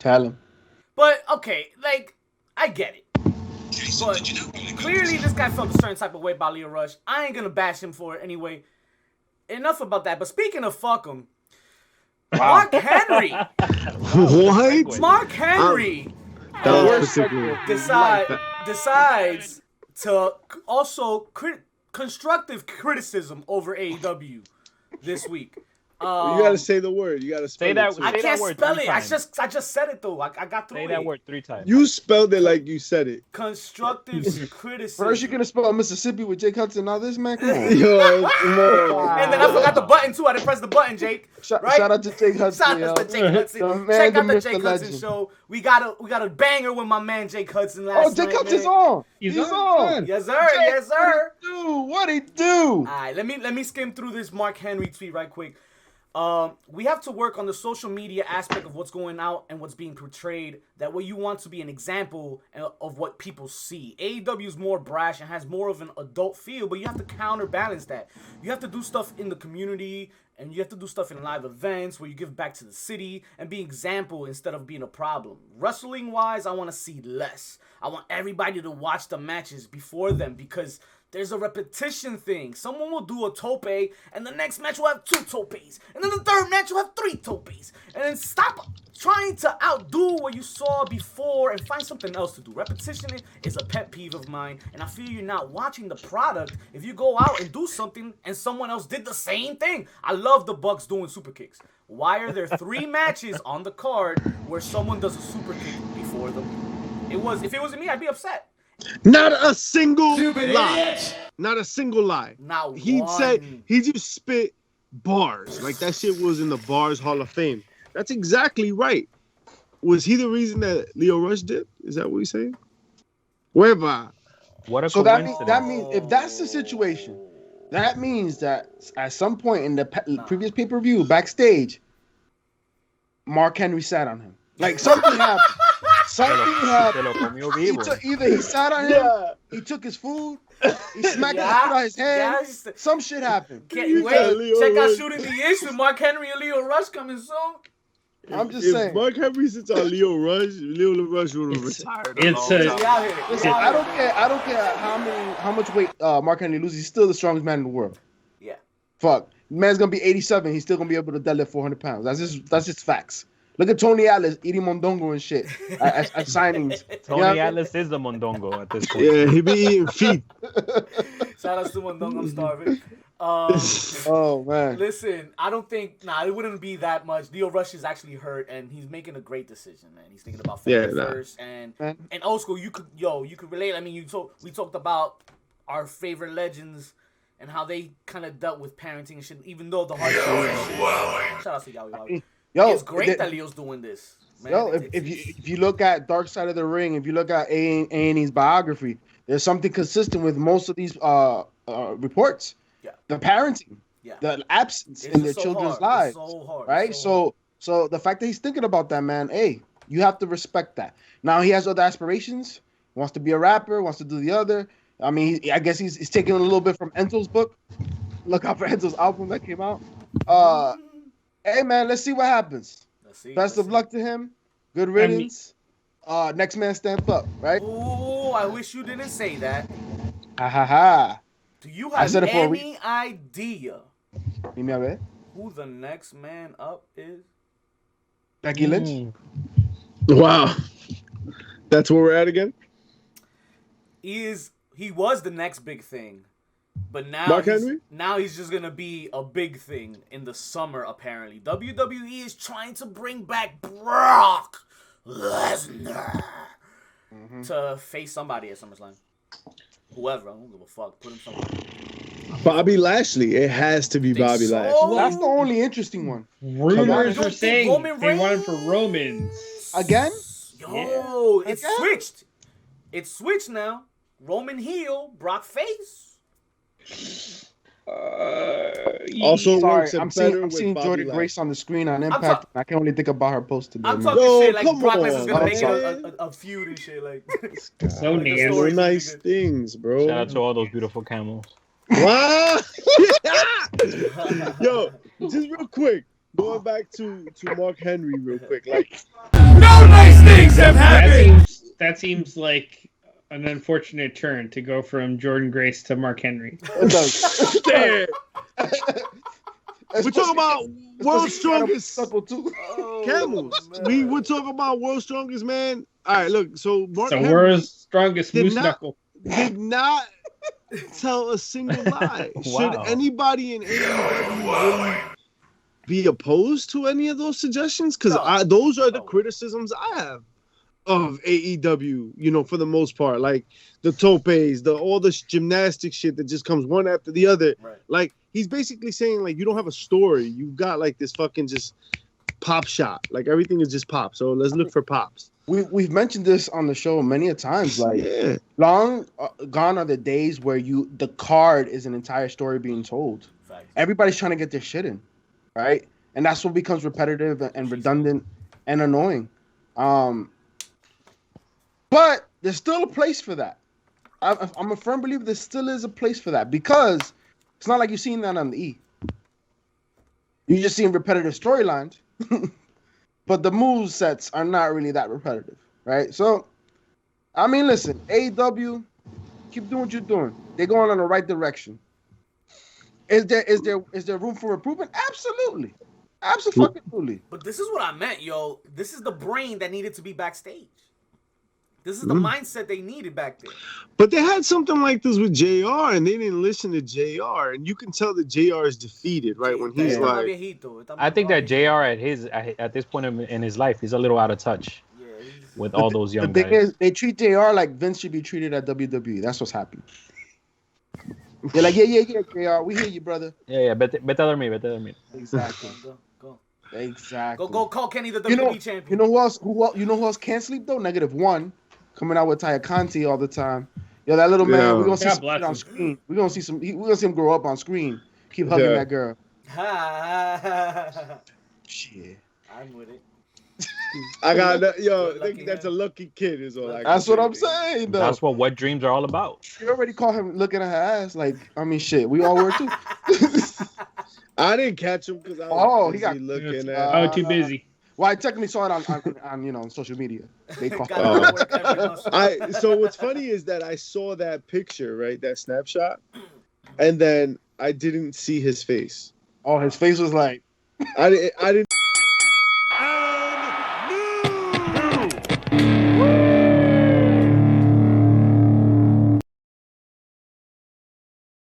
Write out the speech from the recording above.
Tell him. But okay, like I get it. But clearly, this guy felt a certain type of way about Leo Rush. I ain't gonna bash him for it anyway. Enough about that. But speaking of fuck him, Mark Henry. What? Mark Henry decides to also constructive criticism over AEW this week. You gotta say the word. You gotta spell that. it. I can't spell it. I just said it though. I got through it. Say that word 3 times. You spelled it like you said it. Constructive criticism. First, you're gonna spell Mississippi with Jake Hudson. Now this man, come on. Yo, come on. And then I forgot the button too. I didn't press the button, Jake. Shout out to Jake Hudson. Shout out to Jake Hudson. Check out the Jake Hudson show. We got a banger with my man Jake Hudson last night. Jake Hudson's on. He's on. Yes, sir. Yes, sir. What'd he do? All right, let me skim through this Mark Henry tweet right quick. We have to work on the social media aspect of what's going out and what's being portrayed. That way you want to be an example of what people see. AEW is more brash and has more of an adult feel, but you have to counterbalance that. You have to do stuff in the community and you have to do stuff in live events where you give back to the city and be an example instead of being a problem. Wrestling-wise, I want to see less. I want everybody to watch the matches before them because there's a repetition thing. Someone will do a tope, and the next match will have 2 topes. And then the third match will have 3 topes. And then stop trying to outdo what you saw before and find something else to do. Repetition is a pet peeve of mine, and I feel you're not watching the product if you go out and do something and someone else did the same thing. I love the Bucks doing super kicks. Why are there 3 matches on the card where someone does a super kick before them? If it was me, I'd be upset. Not a single lie. Not a single lie. Not he one. said he just spit bars. Like that shit was in the Bars Hall of Fame. That's exactly right. Was he the reason that Leo Rush did? Is that what he's saying? Wherever. What a So coincidence. that means if that's the situation, that means that at some point in the previous pay-per-view backstage, Mark Henry sat on him. Like something happened. Something happened. Either he sat on him, he took his food, he smacked his food out his hand. Some shit happened. Can't wait. Check out Shooting the Ish with Mark Henry and Leo Rush coming soon. I'm just if saying. Mark Henry sits on Leo Rush would have retired. Listen, I don't care how much weight Mark Henry loses. He's still the strongest man in the world. Yeah. Fuck. Man's gonna be 87. He's still gonna be able to deadlift 400 pounds. That's just facts. Look at Tony Atlas eating mondongo and shit at signings. Tony Atlas is the mondongo at this point. Yeah, he be eating feet. Shout out to mondongo. I'm starving. Oh man. Listen, I don't think it wouldn't be that much. Leo Rush is actually hurt, and he's making a great decision, man. He's thinking about family first, and old school. You could relate. I mean, we talked about our favorite legends and how they kind of dealt with parenting and shit. Even though the hard shit. Shout out to Yowie. Yo, it's great that Leo's doing this. Man. Yo, if you look at Dark Side of the Ring, if you look at A&E's biography, there's something consistent with most of these reports. Yeah. The parenting, the absence in their children's lives, right? So the fact that he's thinking about that, man, hey, you have to respect that. Now he has other aspirations. He wants to be a rapper, wants to do the other. I mean, I guess he's taking a little bit from Enzo's book. Look out for Enzo's album that came out. Hey man, let's see what happens. Best of luck to him. Good riddance. Next man stand up, right? Ooh, I wish you didn't say that. Ha ha ha. Do you have any idea who the next man up is? Becky Lynch. Wow. That's where we're at again? He was the next big thing. But now he's just going to be a big thing in the summer, apparently. WWE is trying to bring back Brock Lesnar to face somebody at SummerSlam. Whoever. I don't give a fuck. Put him somewhere. Bobby Lashley. It has to be Bobby Lashley. That's the only interesting one. Rumors are saying they want him for Roman. Again? Yo, it's switched. It's switched now. Roman heel, Brock face. Also, sorry, I'm seeing Jordan Grace on the screen on Impact. I can only think about her post today. I'm talking shit like Brock Lesnar's gonna make it a feud and shit like. So nice things, bro. Shout out to all those beautiful camels. Wow. Yo, just real quick. Going back to Mark Henry real quick, like no nice things have happened. That seems like an unfortunate turn to go from Jordan Grace to Mark Henry. we're talking about world's strongest camels. We're talking about world's strongest man. All right, look. So Mark Henry world's strongest moose knuckle did not tell a single lie. Wow. Should anybody in AEW be opposed to any of those suggestions? Because those are the criticisms I have of AEW, you know, for the most part. Like the topes, all the gymnastic shit that just comes one after the other. Right. Like, he's basically saying, like, you don't have a story. You've got, like, this fucking just pop shot. Like, everything is just pop. So let's look for pops. We've mentioned this on the show many a times. Like, long gone are the days where the card is an entire story being told. Right. Everybody's trying to get their shit in. Right? And that's what becomes repetitive and redundant and annoying. But there's still a place for that. I'm a firm believer there still is a place for that, because it's not like you're seeing that on the E. You're just seeing repetitive storylines, but the move sets are not really that repetitive, right? So, I mean, listen, AEW, keep doing what you're doing. They're going in the right direction. Is there room for improvement? Absolutely. Absolutely. But this is what I meant, yo. This is the brain that needed to be backstage. This is the mindset they needed back there. But they had something like this with JR, and they didn't listen to JR, and you can tell that JR is defeated, right? When he's like, I think that JR at this point in his life, he's a little out of touch with all those young guys. The thing is, they treat JR like Vince should be treated at WWE. That's what's happening. They're like, yeah, JR, we hear you, brother. Yeah, vete a dormir. Exactly. Go. Exactly. Go call Kenny the WWE champion. You know who else can't sleep though? -1. Coming out with Taya Conti all the time. Yo, that little man, we're gonna see some on screen. We're gonna see him grow up on screen. Keep hugging that girl. Shit. I'm with it. I got that. Yo, I think that's a lucky kid, is all I That's what I'm saying, though. That's what wet dreams are all about. You already call him looking at her ass. Like, I mean, shit. We all were too. I didn't catch him because I was busy looking at. I was too busy. Well, I technically saw it on social media. They called So what's funny is that I saw that picture, right, that snapshot, and then I didn't see his face. Oh, his face was like. I didn't.